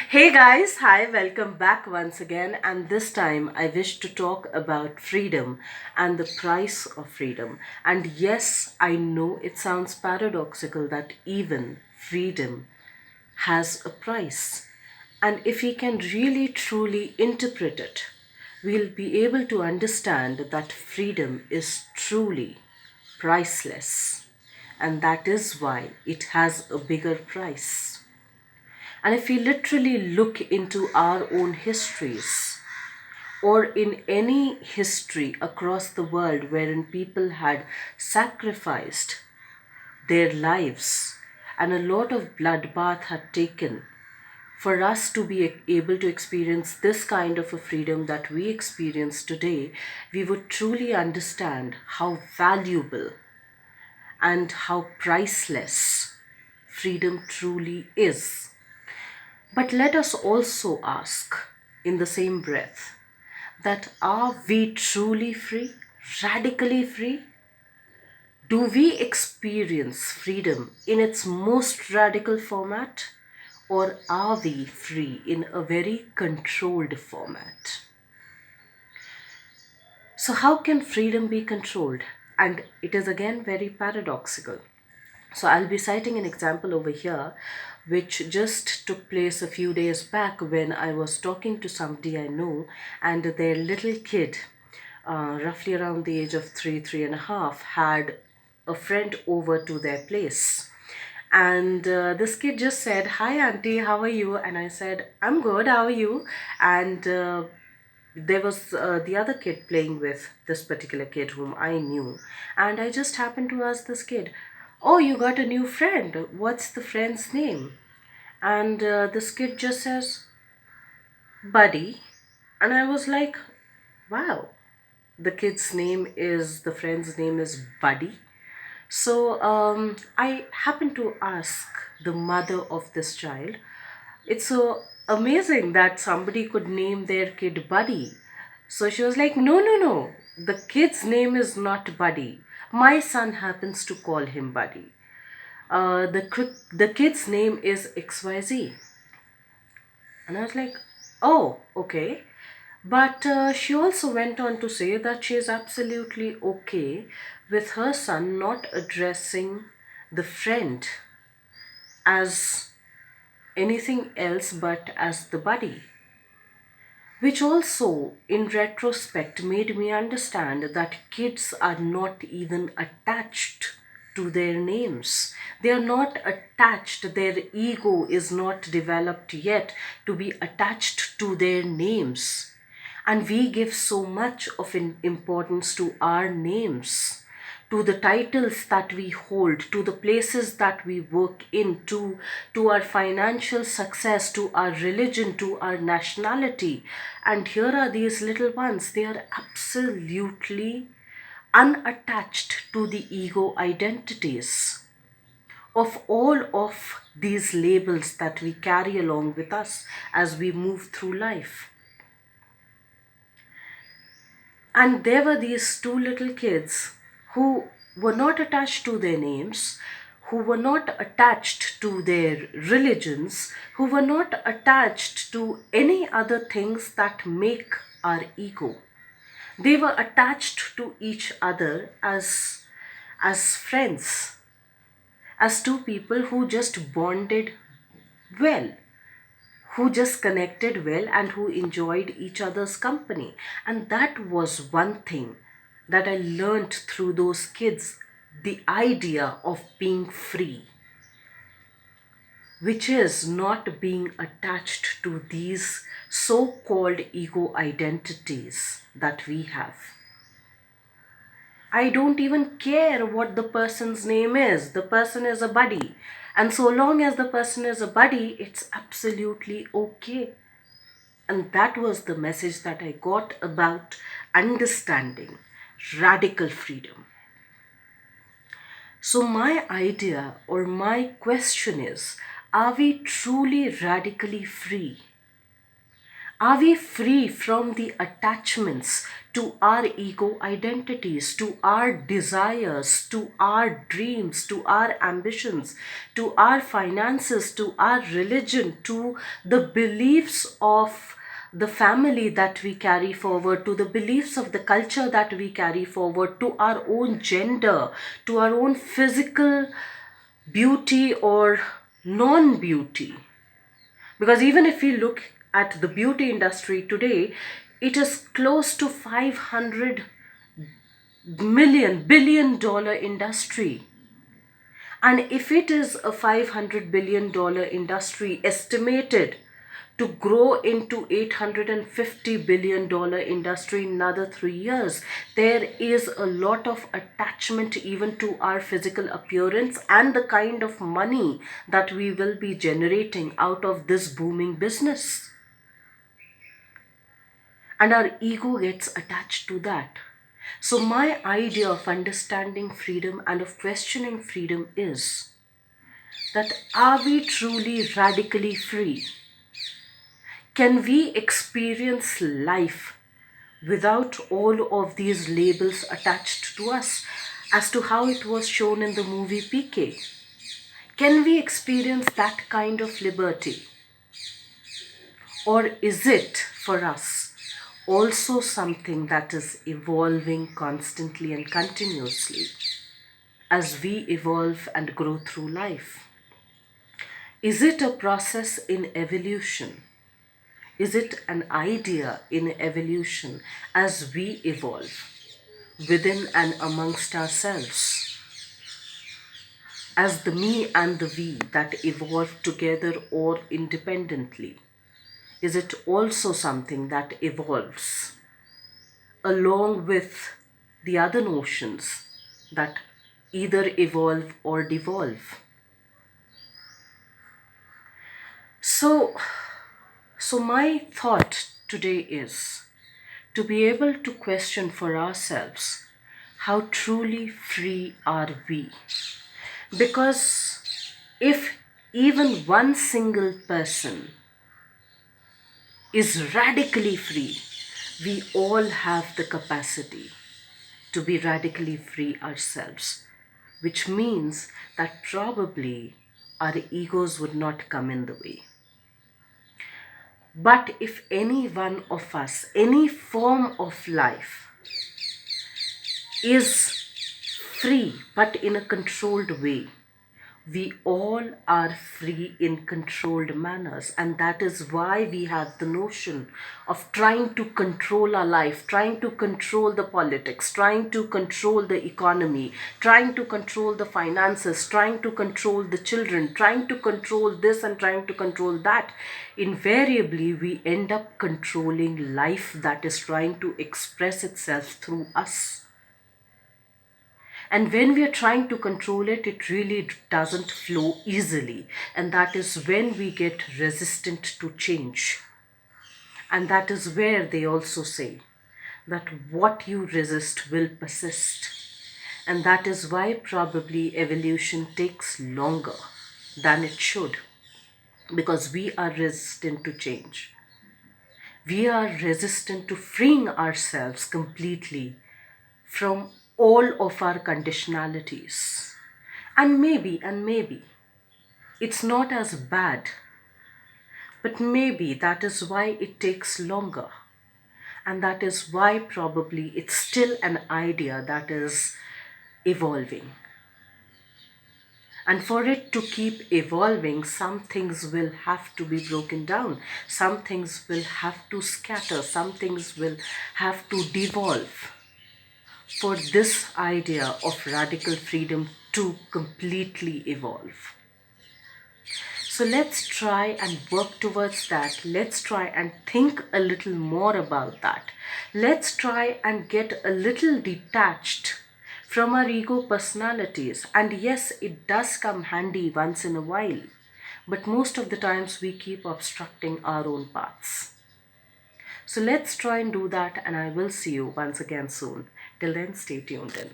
Hey guys, hi, welcome back once again. And this time I wish to talk about freedom and the price of freedom. And yes, I know it sounds paradoxical that even freedom has a price. And if we can really truly interpret it, we'll be able to understand that freedom is truly priceless. And that is why it has a bigger price. And if we literally look into our own histories, or in any history across the world wherein people had sacrificed their lives and a lot of bloodbath had taken for us to be able to experience this kind of a freedom that we experience today, we would truly understand how valuable and how priceless freedom truly is. But let us also ask in the same breath that are we truly free, radically free? Do we experience freedom in its most radical format? Or are we free in a very controlled format? So, how can freedom be controlled? And it is again very paradoxical. So I'll be citing an example over here, which just took place a few days back when I was talking to somebody I know, and their little kid, roughly around the age of three and a half, had a friend over to their place. And this kid just said, "Hi, Auntie, how are you?" And I said, "I'm good, how are you?" And there was the other kid playing with this particular kid whom I knew. And I just happened to ask this kid, "Oh, you got a new friend. What's the friend's name?" And this kid just says, "Buddy." And I was like, wow, the friend's name is Buddy. So I happened to ask the mother of this child. It's so amazing that somebody could name their kid Buddy. So she was like, "No, no, no. The kid's name is not Buddy. My son happens to call him Buddy. The kid's name is XYZ." And I was like, "Oh, okay." But she also went on to say that she is absolutely okay with her son not addressing the friend as anything else but as the buddy. Which also, in retrospect, made me understand that kids are not even attached to their names. They are not attached, their ego is not developed yet to be attached to their names. And we give so much of importance to our names, to the titles that we hold, to the places that we work in, to our financial success, to our religion, to our nationality. And here are these little ones, they are absolutely unattached to the ego identities of all of these labels that we carry along with us as we move through life. And there were these two little kids who were not attached to their names, who were not attached to their religions, who were not attached to any other things that make our ego. They were attached to each other as friends, as two people who just bonded well, who just connected well and who enjoyed each other's company. And that was one thing that I learned through those kids, the idea of being free, which is not being attached to these so called ego identities that we have. I don't even care what the person's name is. The person is a buddy. And so long as the person is a buddy, it's absolutely okay. And that was the message that I got about understanding radical freedom. So, my idea or my question is, are we truly radically free? Are we free from the attachments to our ego identities, to our desires, to our dreams, to our ambitions, to our finances, to our religion, to the beliefs of the family that we carry forward, to the beliefs of the culture that we carry forward, to our own gender, to our own physical beauty or non beauty? Because even if we look at the beauty industry today, it is close to 500 billion industry. And if it is a $500 billion industry estimated to grow into $850 billion industry in another 3 years, there is a lot of attachment even to our physical appearance and the kind of money that we will be generating out of this booming business. And our ego gets attached to that. So my idea of understanding freedom and of questioning freedom is that, are we truly radically free? Can we experience life without all of these labels attached to us, as to how it was shown in the movie PK? Can we experience that kind of liberty? Or is it for us also something that is evolving constantly and continuously as we evolve and grow through life? Is it a process in evolution? Is it an idea in evolution as we evolve within and amongst ourselves? As the me and the we that evolve together or independently? Is it also something that evolves along with the other notions that either evolve or devolve? So my thought today is to be able to question for ourselves, how truly free are we? Because if even one single person is radically free, we all have the capacity to be radically free ourselves, which means that probably our egos would not come in the way. But if any one of us, any form of life, is free but in a controlled way, we all are free in controlled manners. And that is why we have the notion of trying to control our life, trying to control the politics, trying to control the economy, trying to control the finances, trying to control the children, trying to control this and trying to control that. Invariably, we end up controlling life that is trying to express itself through us. And when we are trying to control it, it really doesn't flow easily. And that is when we get resistant to change. And that is where they also say that what you resist will persist. And that is why probably evolution takes longer than it should. Because we are resistant to change. We are resistant to freeing ourselves completely from all of our conditionalities. And maybe, it's not as bad, but maybe that is why it takes longer. And that is why probably it's still an idea that is evolving. And for it to keep evolving, some things will have to be broken down. Some things will have to scatter. Some things will have to devolve for this idea of radical freedom to completely evolve. So let's try and work towards that. Let's try and think a little more about that. Let's try and get a little detached from our ego personalities. And yes, it does come handy once in a while, but most of the times we keep obstructing our own paths. So let's try and do that, and I will see you once again soon. Till then, stay tuned in.